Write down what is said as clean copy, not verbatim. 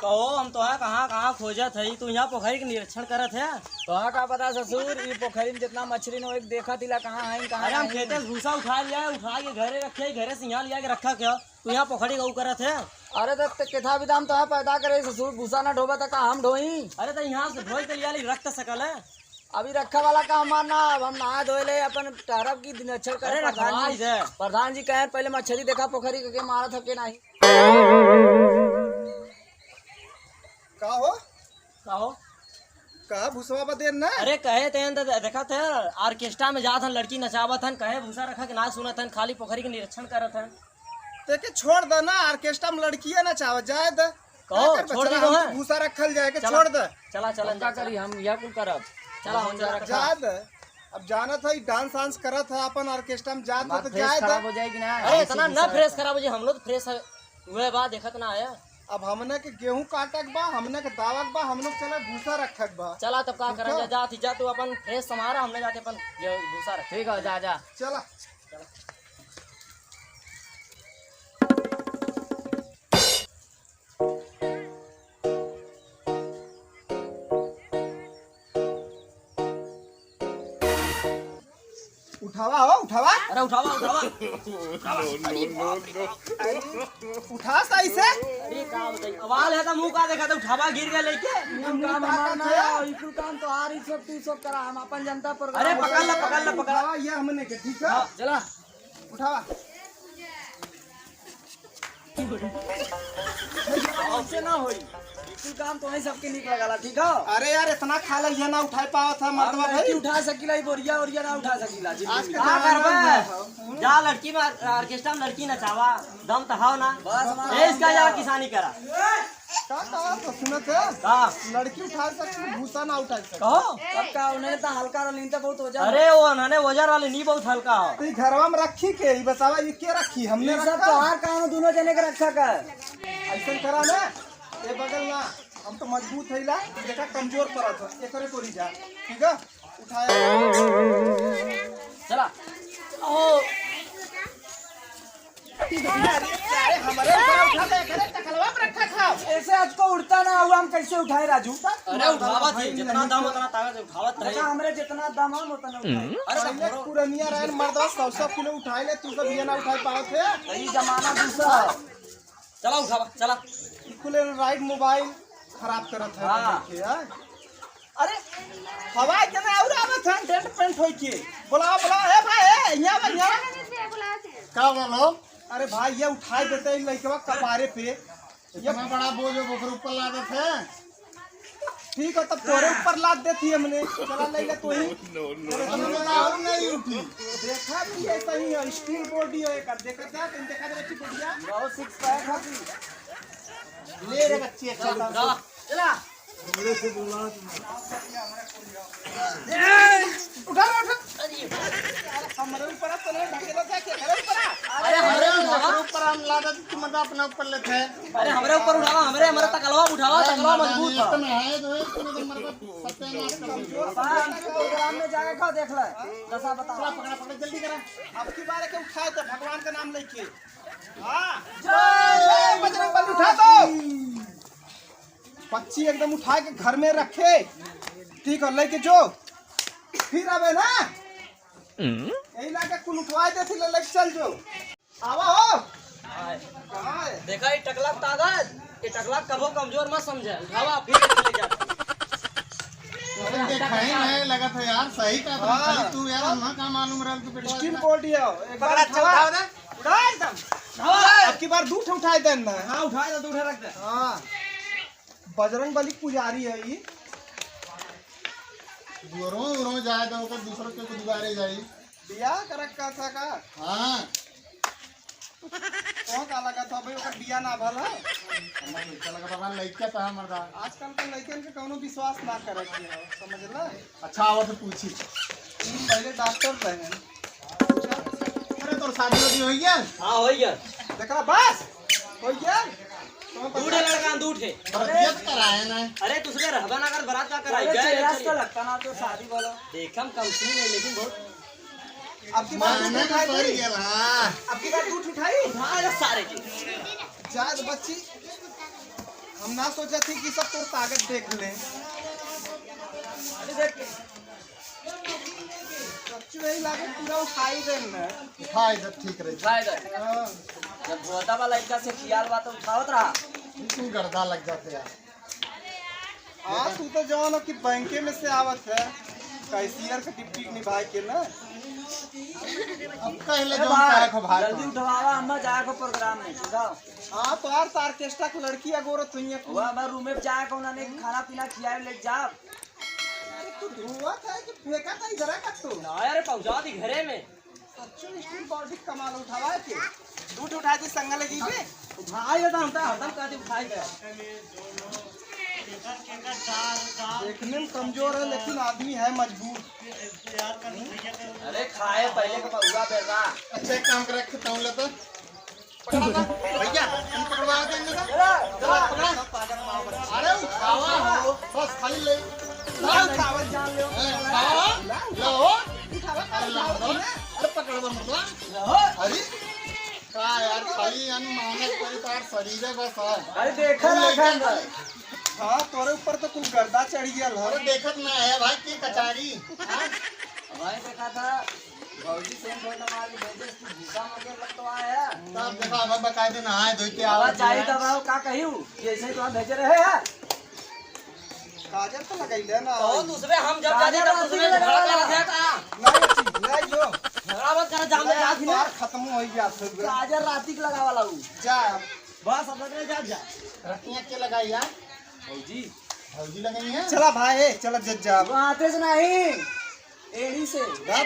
कहो हम तो कहाँ कहाँ खोजत है तू यहाँ पोखरी के निरीक्षण करत है। कहाँ का पता ससुर ये पोखरी में जितना मछली न एक देखा तिला कहाँ है कहाँ अरे हम खेते से भूसा उठा लिया उठा के घरे रखे घरे से यहाँ लिया के रखा क्या तू यहाँ पोखरी का करत है। अरे तो केथा भी दाम तो पैदा करे ससुर भूसा न ढोबा तो हम ढोई। अरे तो यहाँ से धोई के लिया रख सकल है। अभी रखा वाला का हमार ना हम नहा धोए ले अपन टहरब की निरीक्षण करे प्रधान जी कहे पहले मछली देखा पोखरी के मारा था के नहीं कहा भूसवा बदे ना। अरे कहे तेन देखा थे ऑर्केस्ट्रा में जात हन लड़की नचावत हन कहे भूसा रखा के ना सुनत हन खाली पोखरी के निरीक्षण करत हन। ते छोड़ दे ना ऑर्केस्ट्रा में लड़कियां नचावत जाए दे कहो छोड़ दे भूसा रखल जाए के छोड़ दे। चला चला क्या करी हम यह कुल करब चला हम जाए दे। अब जाना था डांस वांस करत है अपन ऑर्केस्ट्रा में जात तो जाए दे। हो जाएगी ना। अरे इतना न फ्रेश खराब हो जाए हम लोग फ्रेश है वह बात देखत ना आया। अब हमने के गेहूं काटक बा हमने के दावक बा हम लोग चला भूसा रखक बा। चला तब का करा जा तू अपन फ्रेश समारा हमने जाके अपन भूसा रख। ठीक है जा जा चला उठावा हो उठावा। अरे उठावा उठावा उठा सही से। अरे का बताई आवाज है तो मुंह का देखा तो उठावा गिर गया लेके काम हमारा ना है इकुल काम तो आ रही सब तू सब करा हम अपन जनता पर। अरे पकड़ ला ये हमने के ठीक है चला उठावा से ना होई इकुल काम तो नहीं सबके निक लगाला ठीक है। अरे यार इतना खा लिया ना उठा पावा था मर्दवा भाई उठा सकीला बोरिया ओरिया ना उठा सकीला आज के का करबे जा लड़की में ऑर्केस्ट्रा में लड़की नचावा दम तो हाव ना ए इसका जा किसानी करा का तो सुनत है का लड़की उठा सकती भूसा ना उठा सकती। कहो अब का उन्हें तो हल्का रलीन तो बहुत हो जा। अरे वो उन्होंने वजन वाले नहीं बहुत हल्का हो तो घरवा में रखी के ही बतावा ये के रखी हमने सब तो हर काम दोनों जने के रखा कर ऐसा करा ना ये बगल ना हम तो मजबूत है ला देखा कमजोर पड़ा था ये करे कोरी जा ठीक है उठाया चला ओ अरे हमारे ऊपर उठा दे करे टकलवा में रखा था ऐसे आज को उड़ता ना हुआ हम कैसे उठाए राजू। अरे उठावा थी जितना दम उतना ताकत उठावत है। अच्छा हमरे जितना दम हम उतना उठाए। अरे पुरनिया रहे मर्दवा 100 किलो उठाए ले तू सब ये ना उठा पाओ थे। यही जमाना दूसरा चला उठावा चला खुले राइट मोबाइल खराब करत है देखिए। अरे हवा के ना और आवत है डेट पेंट होई के बुलाओ ए भाई यहां का बोलो। अरे भाई ये उठाए देते हैं लइकवा कपारे पे ये बड़ा बोझ ओकर ऊपर लादत है। ठीक है तब तोरे ऊपर लाद देती हमने चला ले ले तो ही और नहीं उठी देखा भी ऐसा ही है स्टील बॉडी है का देखा था तुम देखा दे बच्ची बढ़िया बहुत सिक्स पैक है ले रे बच्ची चला मेरे से बोला उठा हमारे ऊपर तो नहीं ढकेला था के घरे ऊपर। अरे हमारे ऊपर हम लादत तुम मतलब अपना ऊपर लेते हैं। अरे हमारे ऊपर उठावा हमारे तकलवा उठावा तकलवा मजबूत है। तुम है तो तुम मरबा सत्यानाश करो प्रोग्राम में जाके का देख ले दशा बता पकड़ा जल्दी करा अब की बार के उठाए तो भगवान का नाम लेके हां जय बजरंगबली उठा दो पक्षी एकदम उठा के घर में रखे ठीक है लेके जो फिर अबे ना यही लाके कुल उठवा देती ले चल जो आवा हो कहां है देखा ये टकला ताकत ये टकला कबो कमजोर मत समझे उठावा फिर चले जा। देखाई नहीं लगा था यार सही का खाली तू यार हम का मालूम रहल तू स्टील बॉडी है एक बार उठाओ ना उठा एकदम अब की बार दूठ उठाए देन ना। हां उठाए तो दूठा रख दे। हां बजरंगबली पुजारी है ये रो जाए तो दूसरों के दुबारे जाए बियाह कर रखा था का। हाँ कौन का लगा था भाई ओकर बिया ना भल है हमर लइका लगा बाबा लइका तो हमर आजकल के लड़कन के कौनो विश्वास ना करे के है समझला। अच्छा आवत तो पूछी। पहले डॉक्टर रहे अरे तोर शादी वादी हो गया? हाँ हो गया। देखा बस हो गया दूठे लड़का दूठे। बरतियत कराए ना। अरे दूसरे रहबा ना कर बरात का कराई अरे चेहरा गए तो लगता ना तो शादी वाला। देखम कम सी नहीं लेकिन बहुत अब की बात माने उठाई तो सर थी। गेल हां। अब की बात दूध उठाई हाँ सारे की जायद बच्ची हम ना सोचा थी कि सब तोर ताकत देख ले। अरे देख के सच्चू यही लागे पूरा उठाई देन ना। उठाए जब ठीक रही। फायदा हाँ, जब भोता वाला लड़का से खियाल बात उठावत रहा तू गर्दा लग जाते यार। हाँ तू तो जवान हो कि बैंके में से आवत है कैशियर के ड्यूटी निभाए के ना। अब कहले अरे जो काय को भाई भाई जल्दी उठवावा हम जाए को प्रोग्राम में उठाओ। हाँ तो यार ऑर्केस्ट्रा की लड़की अगोरो तुम ये वो हमारे रूम में जाए को उन्होंने खाना पीना खियाए ले जा। तू धुआं था कि फेंका था इधर का तू ना यार पहुंचा दी घरे में सच्चू स्टील बॉडी कमाल उठावा के दूध उठा दी संग लगी बे। उठाई होता हम तो हरदम कहती उठाई गए देखने में कमजोर है लेकिन आदमी है मजबूत। अरे खाए पहले का हुआ बेरा अच्छा एक काम कर रखता हूं ले तो पकड़ा ना भैया तुम पकड़वा देंगे ना। पकड़ा अरे उठावा हो बस खाली ले उठावत जान लो उठावा लो अरे पकड़वा मतलब अरे का यार खाली अन मेहनत करी तार शरीर है बस है। अरे देखा रखा हाँ तोरे ऊपर तो कुल गर्दा चढ़ गया अरे है। देखत ना है भाई की कचारी। भाई देखा था भौजी से फोन मार के भेजे कि भूसा मगे लगवा है। तब देखा हम बकायदे नहाए धोई के आवाज आवाज चाहिए तब आओ का कहियो ऐसे ही तो भेजे रहे हैं। काजल तो लगैले ना तो दूसरे हम जब जाते तब दूसरे झगड़ा कर दिया का नहीं ले जो झगड़ा मत कर जाम में जा भी बार खत्म हो गया फिर गाजर राती के लगा वाला हूँ। जा बस अब लग जा जा रतियां के लगाई यार जी हल्दी लगाई है। चला भाई चला जज जा वो आते से नहीं एड़ी से दब